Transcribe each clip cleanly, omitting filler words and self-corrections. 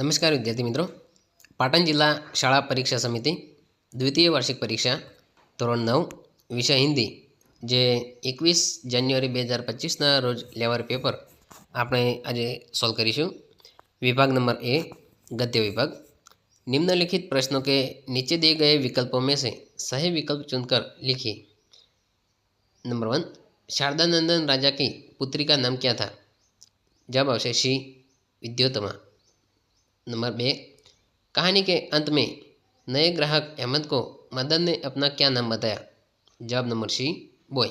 नमस्कार विद्यार्थी मित्रों, पाटण जिला शाळा परीक्षा समिति द्वितीय वार्षिक परीक्षा ધોરણ 9 વિષય હિન્દી જે 21 જાન્યુઆરી 2025 રોજ લેવાયેલ પેપર આપણે આજે સોલ્વ કરીશું। विभाग नंबर ए गद्य विभाग। निम्नलिखित प्रश्नों के नीचे दिए गए विकल्पों में से सही विकल्प चुनकर लिखिए। नंबर 1, शारदानंदन राजा की पुत्री का नाम क्या था? जवाब आवश्य सी विद्योत्तमा। नंबर 2, कहानी के अंत में नए ग्राहक अहमद को मदन ने अपना क्या नाम बताया? जवाब नंबर सी बॉय।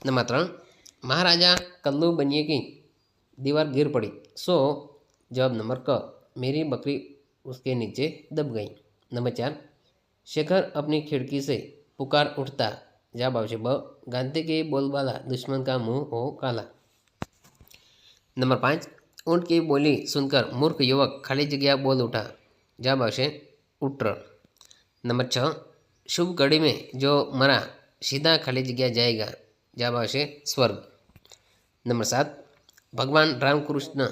नंबर 3, महाराजा कल्लू बनिए की दीवार गिर पड़ी, सो जवाब नंबर क मेरी बकरी उसके नीचे दब गई। नंबर 4, शेखर अपनी खिड़की से पुकार उठता, जवाब आवश्य ब गांधी की बोलबाला दुश्मन का मुंह हो काला। नंबर 5, ऊँट की बोली सुनकर मूर्ख युवक खाली जगह बोल उठा, जवाब आवश्य उट्र। नंबर 6, शुभ घड़ी में जो मरा सीधा खाली जगह जाएगा, जवाब आवश्य स्वर्ग। नंबर 7, भगवान रामकृष्ण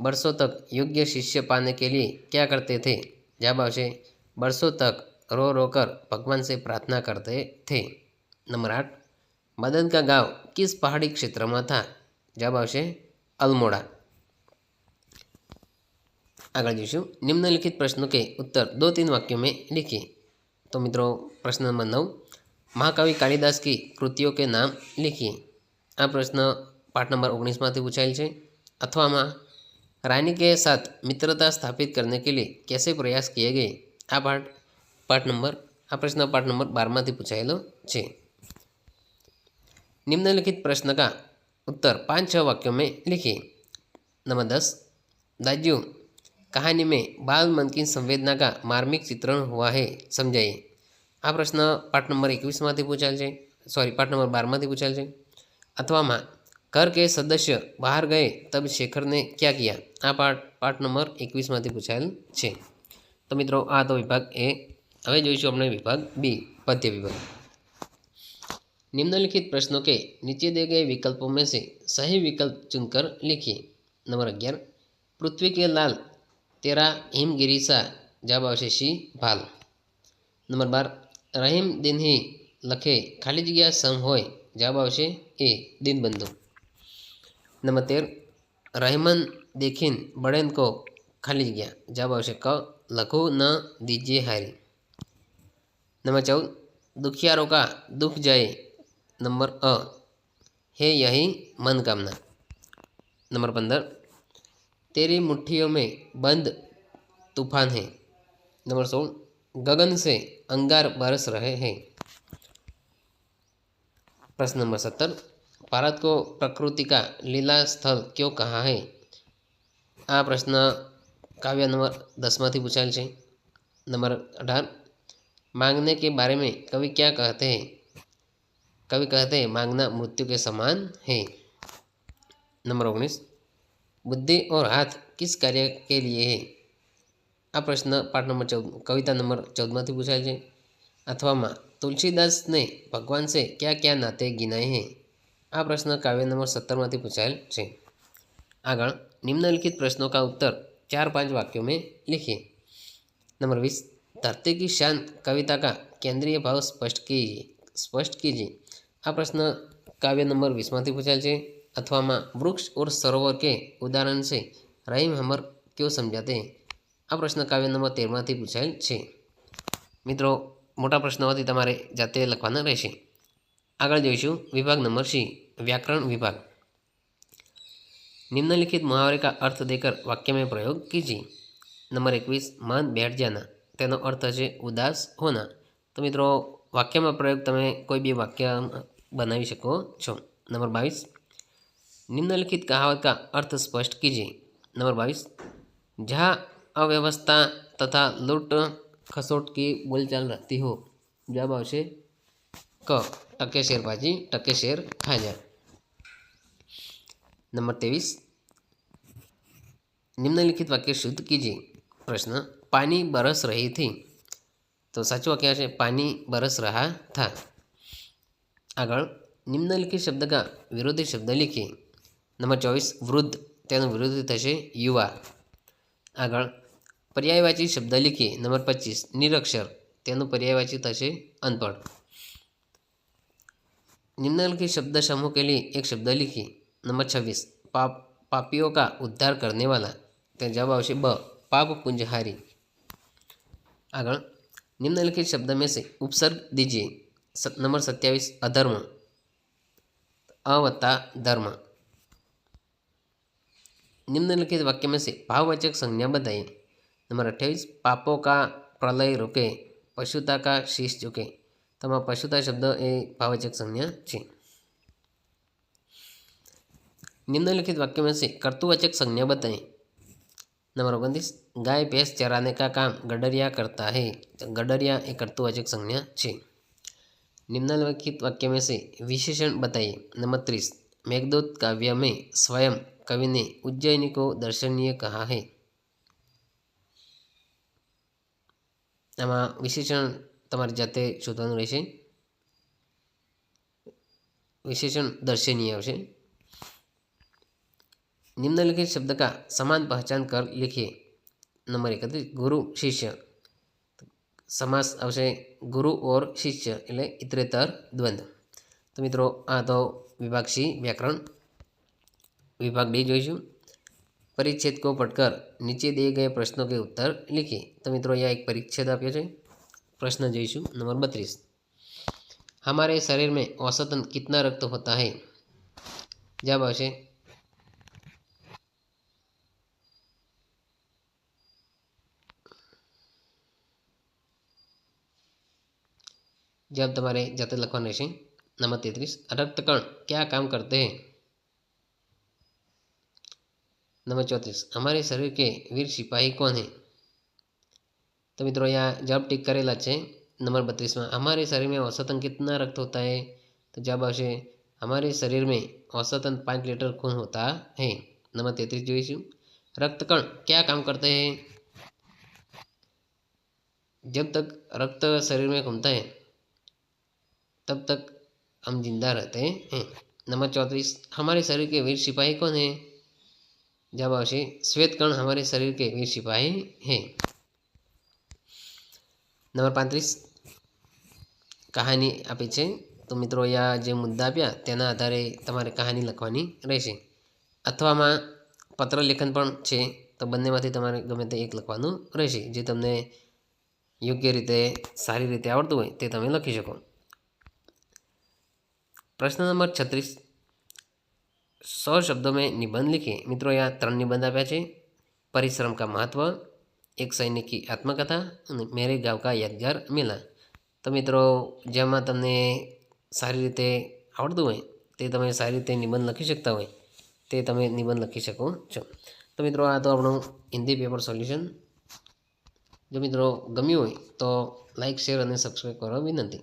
बरसों तक योग्य शिष्य पाने के लिए क्या करते थे? जवाब आवश्य बरसों तक रो रो कर भगवान से प्रार्थना करते थे। नंबर 8, मदन का गांव किस पहाड़ी क्षेत्र में था? जवाब आवश्य अल्मोड़ा। आगे जोईशुं निम्नलिखित प्रश्नों के उत्तर 2-3 वाक्यों में लिखिए। तो मित्रों, प्रश्न नंबर 9, महाकवि कालिदास की कृतियों के नाम लिखिए। आ प्रश्न पाठ नंबर 19 में पूछाયેલ છે। अथवा में रानी के साथ मित्रता स्थापित करने के लिए कैसे प्रयास किए गए? आ प्रश्न पाठ नंबर 12 में पूछाયેલો છે। निम्नलिखित प्रश्न का उत्तर 5-6 वाक्यों में लिखिए। नंबर 10, दाजू कहानी में बाल मन की संवेदना का मार्मिक चित्रण हुआ है, समझाइए। आ प्रश्न पाठ नंबर 21 में पूछाયેલ છે, पाठ नंबर 12 में पूछाયેલ છે। अथवा में घर के सदस्य बाहर गए तब शेखर ने क्या किया? आ पाठ नंबर 21 में पूछाયેल છે। तो मित्रों, आ तो विभाग ए। हवे जोईशुं अपने विभाग बी पद्य विभाग। निम्नलिखित प्रश्नों के नीचे दिए गए विकल्पों में से सही विकल्प चुनकर लिखिए। नंबर 11, पृथ्वी के लाल तेरा हिमगिरी सा, जवाब आवश्य सी भाल। नंबर 12, रहीम दिन ही लखे खाली जगह सम होय, जवाब आवश्य ए दीनबंधु। नंबर 13, रहमान देखिन बड़ेन को खाली जगह, जवाब आवश्य क लघु न दीजिए हारी। नंबर 14, दुखियारों का दुख जाए, नंबर अ है यही मनोकामना। नंबर 15, तेरी मुट्ठियों में बंद तूफान है। नंबर 16, गगन से अंगार बरस रहे हैं। प्रश्न नंबर 17, भारत को प्रकृति का लीला स्थल क्यों कहा है? आ प्रश्न काव्य नंबर 10 में पूछाયેલ છે। नंबर 18, मांगने के बारे में कवि क्या कहते हैं? कवि कहते हैं मांगना मृत्यु के समान है। नंबर 19, बुद्धि और हाथ किस कार्य के लिए है? आ प्रश्न पाठ नंबर 14 कविता नंबर 14 में पूछाયેલ છે। अथवा में तुलसीदास ने भगवान से क्या क्या नाते गिनाए हैं? आ प्रश्न काव्य नंबर 17 में पूछाયેલ છે। आगे निम्नलिखित प्रश्नों का उत्तर 4-5 वाक्यों में लिखिए। नंबर 20, धरती की शान कविता का केंद्रीय भाव स्पष्ट कीजिए। आ प्रश्न काव्य नंबर 20 में पूछाયેલ છે। अथवा में वृक्ष और सरोवर के उदाहरण से रहीम हमर क्यों समझाते हैं? आ प्रश्न काव्य नंबर 13 में पूछाયેલ છે। मित्रों, मोटा प्रश्नों तमारे जाते लखवाना रहेशे। आगे जोईशुं विभाग नंबर सी व्याकरण विभाग। निम्नलिखित मुहावरे का अर्थ देकर वाक्य में प्रयोग कीजिए। नंबर 21, मन बैठ जाना, तेनो अर्थ है उदास होना। तो मित्रों, वाक्य में प्रयोग तमे कोई भी वाक्य बनावी शको छो। नंबर 22, निम्नलिखित कहावत का अर्थ स्पष्ट कीजिए। नंबर 22, जहाँ अव्यवस्था तथा लूट खसोट की बोलचाल रहती हो, जवाब आवश्य क टके शेर भाजी टके शेर खा जा। नंबर 23, निम्नलिखित वाक्य शुद्ध कीजिए। प्रश्न, पानी बरस रही थी, तो साचुं वाक्य है पानी बरस रहा था। आगे निम्नलिखित शब्द का विरोधी शब्द लिखिए। नंबर 24, वृद्ध તેનું વિરુદ્ધ થશે યુવા. આગળ પર્યાયવાચી શબ્દ લીખીએ. નંબર 25 નિરક્ષર, તેનું પર્યાયવાચી થશે અનપढ़. निम्नलिखित शब्द समूह के लिए एक शब्द लिखिए. नंबर 26 पापियों का उद्धार करने वाला, तो जवाब आवश्य ब पाप पुंजहारी. आगे निम्नलिखित शब्द में से उपसर्ग दीजिए. नंबर 27 अधर्म, अवत्ता धर्म. निम्नलिखित वाक्य में से भाववाचक संज्ञा बताइए. नंबर 28 पापों का प्रलय रुके, पशुता का शीश झुके. तो पशुता शब्द ए भाववाचक संज्ञा है. निम्नलिखित वाक्य में से कर्तुवाचक संज्ञा बताएं. नंबर 29 गाय भैंस चराने का काम गडरिया करता है. गडरिया एक कर्तुवाचक संज्ञा है. निम्नलिखित वाक्य में से विशेषण बताइए. नंबर 30 मेघदूत काव्य में स्वयं कवि ने उज्जैनी को दर्शनीय कहा है. आमा विशेषण तमारी जाते शोधवानुं रहेशे. विशेषण दर्शनीय आवशे. निम्नलिखित शब्द का समान पहचान कर लिखिए. नंबर 31 गुरु शिष्य, समास आवशे गुरु और शिष्य एटले इतरेतर द्वंद्व. तो मित्रों आ तो विभाग सी व्याकरण. विभाग डी जोईशुं. परिच्छेद को पढ़कर नीचे दिए गए प्रश्नों के उत्तर लिखिए. तो मित्रों यह एक परिच्छेद आप्यो छे. प्रश्न जोईशुं. नंबर 32 हमारे शरीर में औसतन कितना रक्त होता है. जवाब आवशे जब तुम्हारे जाते लखवाना है. नंबर 33 रक्तकण क्या काम करते हैं. नंबर 34 हमारे शरीर के वीर सिपाही कौन है. तो मित्रों यहाँ जवाब टिक करेला है. नंबर 32 में हमारे शरीर में औसतन कितना रक्त होता है. तो जवाब आवशे हमारे शरीर में औसतन 5 लीटर खून होता है. नंबर 33 जोईशुं. रक्तकण क्या काम करते हैं. जब तक रक्त शरीर में घूमता है तब तक हम जिंदा रहते हैं. नंबर 34 हमारे शरीर के वीर सिपाही कौन है. जवाब आवशे श्वेत कण हमारे शरीर के वीर सिपाही हैं. नंबर 35 कहानी आपी है. तो मित्रों या जे मुद्दा आप्या तेना आधारे तमारे कहानी लखवानी रहेशे. अथवा में पत्र लेखन पण छे. तो बंनेमांथी तमारे गमे ते एक लखवानुं रहेशे. जे तमने योग्य रीते सारी रीते आवडतुं होय ते तमे लखी शको. प्रश्न नंबर 36 100 शब्दों में निबंध लिखिए. मित्रों यहाँ 3 निबंध आप्या छे. परिश्रम का महत्व, एक सैनिक की आत्मकथा और मेरे गांव का यादगार मेला. तो मित्रों जेमां तमने सारी रीते आवडतुं होय ते तमे सारी रीते निबंध लखी शकता होय ते तमे निबंध लखी शको छो. तो मित्रों आ तो आपणुं हिंदी पेपर सोल्यूशन. जो मित्रों गम्युं होय तो लाइक शेर और सब्सक्राइब करवा विनंती.